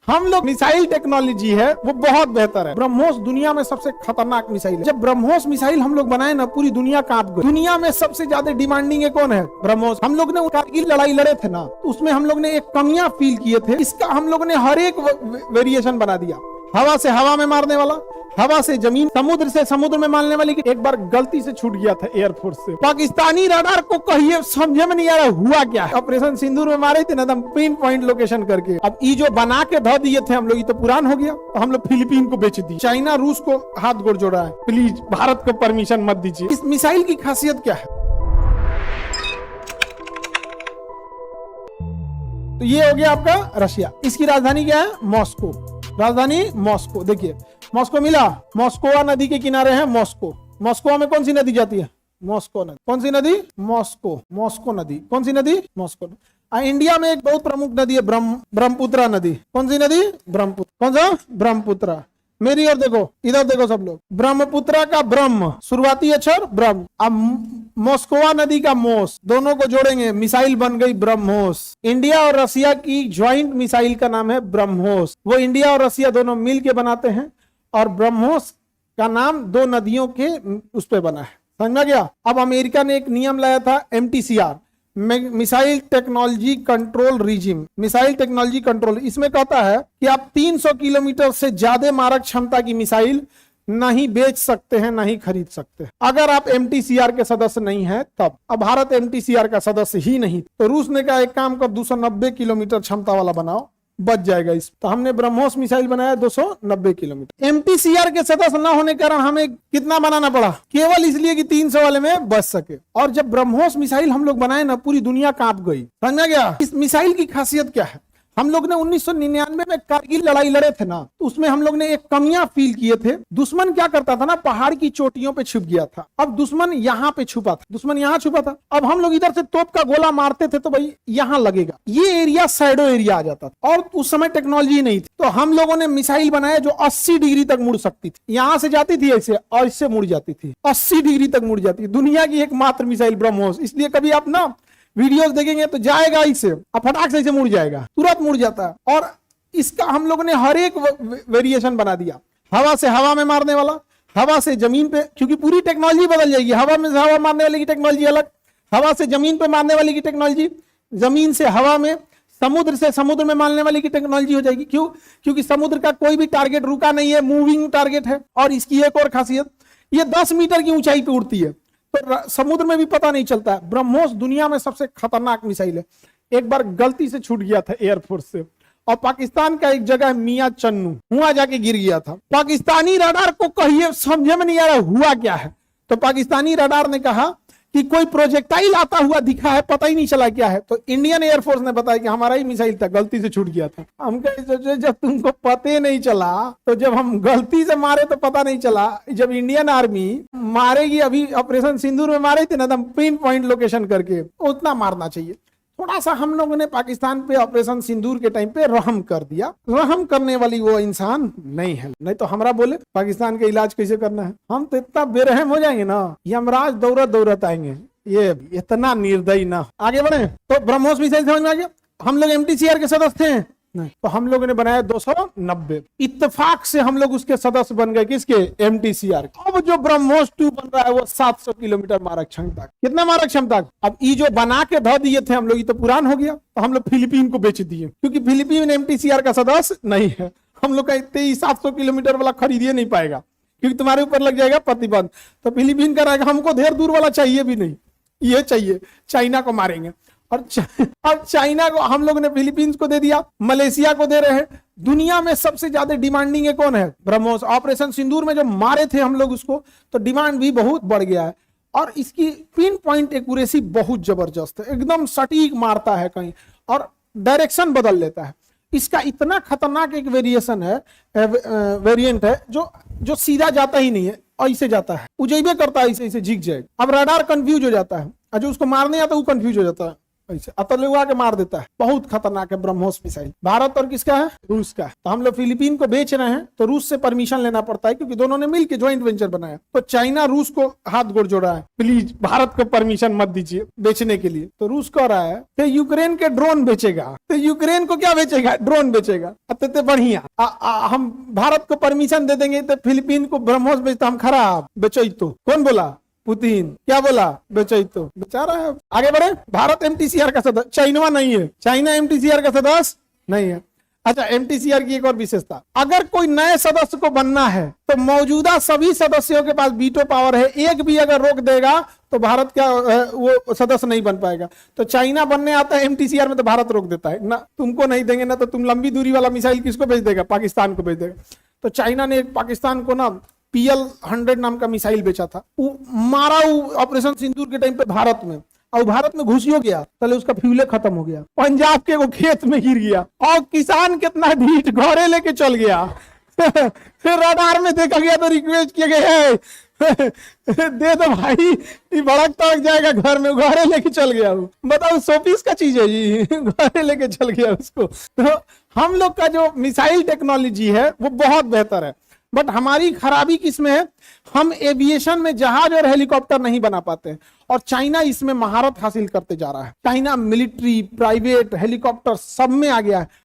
हम लोग missile technology है वो बहुत बेहतर है। ब्रह्मोस दुनिया में सबसे खतरनाक मिसाइल है। जब ब्रह्मोस मिसाइल हम लोग बनाए ना, पूरी दुनिया कांप गई। दुनिया में सबसे ज्यादा डिमांडिंग है कौन है? ब्रह्मोस। हम लोग ने कारगिल लड़ाई लड़े थे ना, तो उसमें हम लोग ने एक कमियां फील किए थे। इसका हम लोग ने हर एक वेरिएशन बना दिया। हवा से हवा में मारने वाला, हवा से जमीन, समुद्र से समुद्र में मारने वाली। एक बार गलती से छूट गया था एयरफोर्स से। पाकिस्तानी रडार को कहिए समझे में नहीं आ रहा हुआ क्या है। ऑपरेशन सिंदूर में मारे थे ना, एकदम पिन पॉइंट लोकेशन करके। अब ये जो बना के धो दिए थे हम लोग, ये तो पुरान हो गया, तो हम लोग फिलीपीन को बेच दी। चाइना रूस को हाथ गोड़ जोड़ा है, प्लीज भारत को परमिशन मत दीजिए। इस मिसाइल की खासियत क्या है? तो ये हो गया आपका रशिया। इसकी राजधानी क्या है? मॉस्को। राजधानी मॉस्को। देखिए मॉस्को मिला, मॉस्कोवा नदी के किनारे है मॉस्को। मॉस्को में कौन सी नदी जाती है? मॉस्को नदी। कौन सी नदी? मॉस्को। मॉस्को नदी। कौन सी नदी? मॉस्को। इंडिया में एक बहुत प्रमुख नदी है ब्रह्मपुत्रा नदी। कौन सी नदी? ब्रह्मपुत्र। कौन सा? ब्रह्मपुत्रा। मेरी ओर देखो, इधर देखो सब लोग। ब्रह्मपुत्रा का ब्रह्म, शुरुआती अक्षर ब्रह्म। अब मॉस्कोवा नदी का मोस, दोनों को जोड़ेंगे, मिसाइल बन गई ब्रह्मोस। इंडिया और रशिया की ज्वाइंट मिसाइल का नाम है ब्रह्मोस। वो इंडिया और रशिया दोनों मिल के बनाते हैं, और ब्रह्मोस का नाम दो नदियों के उस पे बना है। समझ में गया? अब अमेरिका ने एक नियम लाया था, MTCR, missile technology control regime. Missile technology control, इसमें कहता है कि आप 300 किलोमीटर से ज्यादा मारक क्षमता की मिसाइल नहीं बेच सकते हैं, नहीं खरीद सकते अगर आप MTCR के सदस्य नहीं है तब। अब भारत MTCR का सदस्य ही नहीं, तो रूस ने कहा एक काम कर 290 किलोमीटर क्षमता वाला बनाओ, बच जाएगा इस। तो हमने ब्रह्मोस मिसाइल बनाया 290 किलोमीटर। MTCR के सदस्य न होने के कारण हमें कितना बनाना पड़ा? केवल इसलिए कि 300 वाले में बच सके। और जब ब्रह्मोस मिसाइल हम लोग बनाए ना, पूरी दुनिया कांप गई। समझ में गया? इस मिसाइल की खासियत क्या है? हम लोग ने 1999 में कारगिल लड़ाई लड़े थे ना, तो उसमें हम लोग ने एक कमियां फील किए थे। दुश्मन क्या करता था ना, पहाड़ की चोटियों पे छुप गया था। अब दुश्मन यहाँ पे छुपा था, दुश्मन यहाँ छुपा था। अब हम लोग इधर से तोप का गोला मारते थे तो भाई यहाँ लगेगा, ये एरिया शैडो एरिया आ जाता था। और उस समय टेक्नोलॉजी नहीं थी, तो हम लोगों ने मिसाइल बनाया जो 80 डिग्री तक मुड़ सकती थी। यहाँ से जाती थी ऐसे और इससे मुड़ जाती थी, 80 डिग्री तक मुड़ जाती थी। दुनिया की एकमात्र मिसाइल ब्रह्मोस। इसलिए कभी आप ना वीडियोस देखेंगे तो जाएगा इसे, अब फटाक से मुड़ जाएगा, तुरंत मुड़ जाता है। और इसका हम लोगों ने हर एक वेरिएशन बना दिया। हवा से हवा में मारने वाला, हवा से जमीन पे, क्योंकि पूरी टेक्नोलॉजी बदल जाएगी। हवा में से हवा मारने वाले की टेक्नोलॉजी अलग, हवा से जमीन पे मारने वाले की टेक्नोलॉजी, जमीन से हवा में, समुद्र से समुद्र में मारने वाली की टेक्नोलॉजी हो जाएगी। क्यों? क्योंकि समुद्र का कोई भी टारगेट रुका नहीं है, मूविंग टारगेट है। और इसकी एक और खासियत, ये 10 मीटर की ऊंचाई पे उड़ती है, तो समुद्र में भी पता नहीं चलता है। ब्रह्मोस दुनिया में सबसे खतरनाक मिसाइल है। एक बार गलती से छूट गया था एयरफोर्स से, और पाकिस्तान का एक जगह मियां चन्नू, वहां जाके गिर गया था। पाकिस्तानी रडार को कहिए समझे में नहीं आ रहा हुआ क्या है। तो पाकिस्तानी रडार ने कहा कि कोई प्रोजेक्टाइल आता हुआ दिखा है, पता ही नहीं चला क्या है। तो इंडियन एयरफोर्स ने बताया कि हमारा ही मिसाइल था, गलती से छूट गया था। हम कहे जब तुमको पता नहीं चला, तो जब हम गलती से मारे तो पता नहीं चला। जब इंडियन आर्मी मारेगी, अभी ऑपरेशन सिंदूर में मारे थे ना, एकदम पिन पॉइंट लोकेशन करके, उतना मारना चाहिए। थोड़ा सा हम लोगों ने पाकिस्तान पे ऑपरेशन सिंदूर के टाइम पे रहम कर दिया। रहम करने वाली वो इंसान नहीं है, नहीं तो हमरा बोले पाकिस्तान का इलाज कैसे करना है, हम तो इतना बेरहम हो जाएंगे ना, यमराज दौड़त दौड़त आएंगे। ये इतना निर्दयी ना। आगे बढ़े तो ब्रह्मोस मिसाइल समझ में आ गया। हम लोग MTCR के सदस्य थे नहीं, तो हम लोगों ने बनाया 290। इत्तेफाक से हम लोग उसके सदस्य बन गए, किसके? MTCR। अब जो ब्रह्मोस 2 बन रहा है वो 700 किलोमीटर मारक क्षमता। कितना मारक क्षमता? अब ये जो बना के धो दिए थे हम लोग, ये तो पुरान हो गया, तो हम लोग फिलीपीन को बेच दिए, क्योंकि फिलीपीन MTCR का सदस्य नहीं है। हम लोग कहते ही 700 किलोमीटर वाला खरीदिए नहीं पाएगा, क्योंकि तुम्हारे ऊपर लग जाएगा प्रतिबंध। तो फिलीपीन का रहेगा, हमको ढेर दूर वाला चाहिए भी नहीं, ये चाहिए, चाइना को मारेंगे। और अब चाइना को हम लोग ने फिलीपींस को दे दिया, मलेशिया को दे रहे हैं। दुनिया में सबसे ज्यादा डिमांडिंग है कौन है? ब्रह्मोस। ऑपरेशन सिंदूर में जब मारे थे हम लोग उसको, तो डिमांड भी बहुत बढ़ गया है। और इसकी पिन पॉइंट एक्यूरेसी बहुत जबरदस्त है, एकदम सटीक मारता है कहीं, और डायरेक्शन बदल लेता है। इसका इतना खतरनाक एक वेरिएशन है, वेरिएंट है, जो सीधा जाता ही नहीं है, ऐसे जाता है, उजैबे करता है, ऐसे ऐसे झिक जाए। अब रडार कंफ्यूज हो जाता है, जो उसको मारने आता है वो कंफ्यूज हो जाता है, ऐसे अतलुआ के मार देता है, बहुत खतरनाक है ब्रह्मोस मिसाइल। भारत और किसका है? रूस का। तो हम लोग फिलीपीन को बेच रहे हैं तो रूस से परमिशन लेना पड़ता है, क्योंकि दोनों ने मिलकर ज्वाइंट वेंचर बनाया। तो चाइना रूस को हाथ गोड़ जोड़ा है, प्लीज भारत को परमिशन मत दीजिए बेचने के लिए। तो रूस कह रहा है कि यूक्रेन के ड्रोन बेचेगा, तो यूक्रेन को क्या बेचेगा? ड्रोन बेचेगा। तो बढ़िया, हम भारत को परमिशन दे देंगे तो फिलीपीन को ब्रह्मोस बेचता, हम खराब बेचो। तो कौन बोला? पुतिन। क्या बोला? बेचो। तो बेचारा है। आगे बढ़े। भारत एमटीसीआर का सदस्य, चाइना नहीं है, चाइना एमटीसीआर का सदस्य नहीं है। अच्छा, एमटीसीआर की एक और विशेषता, अगर कोई नए सदस्य को बनना है तो मौजूदा सभी सदस्यों के पास वीटो पावर है, एक भी अगर रोक देगा तो भारत क्या वो सदस्य नहीं बन पाएगा। तो चाइना बनने आता है एमटीसीआर में तो भारत रोक देता है, ना तुमको नहीं देंगे, ना तो तुम लंबी दूरी वाला मिसाइल किसको भेज देगा? पाकिस्तान को भेज देगा। तो चाइना ने पाकिस्तान को ना PL-100 नाम का मिसाइल बेचा था, वो मारा ऑपरेशन सिंदूर के टाइम पे भारत में, और भारत में घुसियो गया, पहले उसका फ्यूले खत्म हो गया, पंजाब के वो खेत में गिर गया, और किसान कितना ढीठ घोड़े लेके चल गया। फिर रडार में देखा गया तो रिक्वेस्ट किया गया दे दो भाई, ये भड़क तड़क जाएगा घर में, घोड़े लेके चल गया। वो बताओ 100 पीस का चीज है जी, घोड़े लेके चल गया उसको। तो हम लोग का जो मिसाइल टेक्नोलॉजी है वो बहुत बेहतर है, बट हमारी खराबी किसमें है? हम एविएशन में जहाज और हेलीकॉप्टर नहीं बना पाते हैं, और चाइना इसमें महारत हासिल करते जा रहा है। चाइना मिलिट्री, प्राइवेट, हेलीकॉप्टर सब में आ गया है,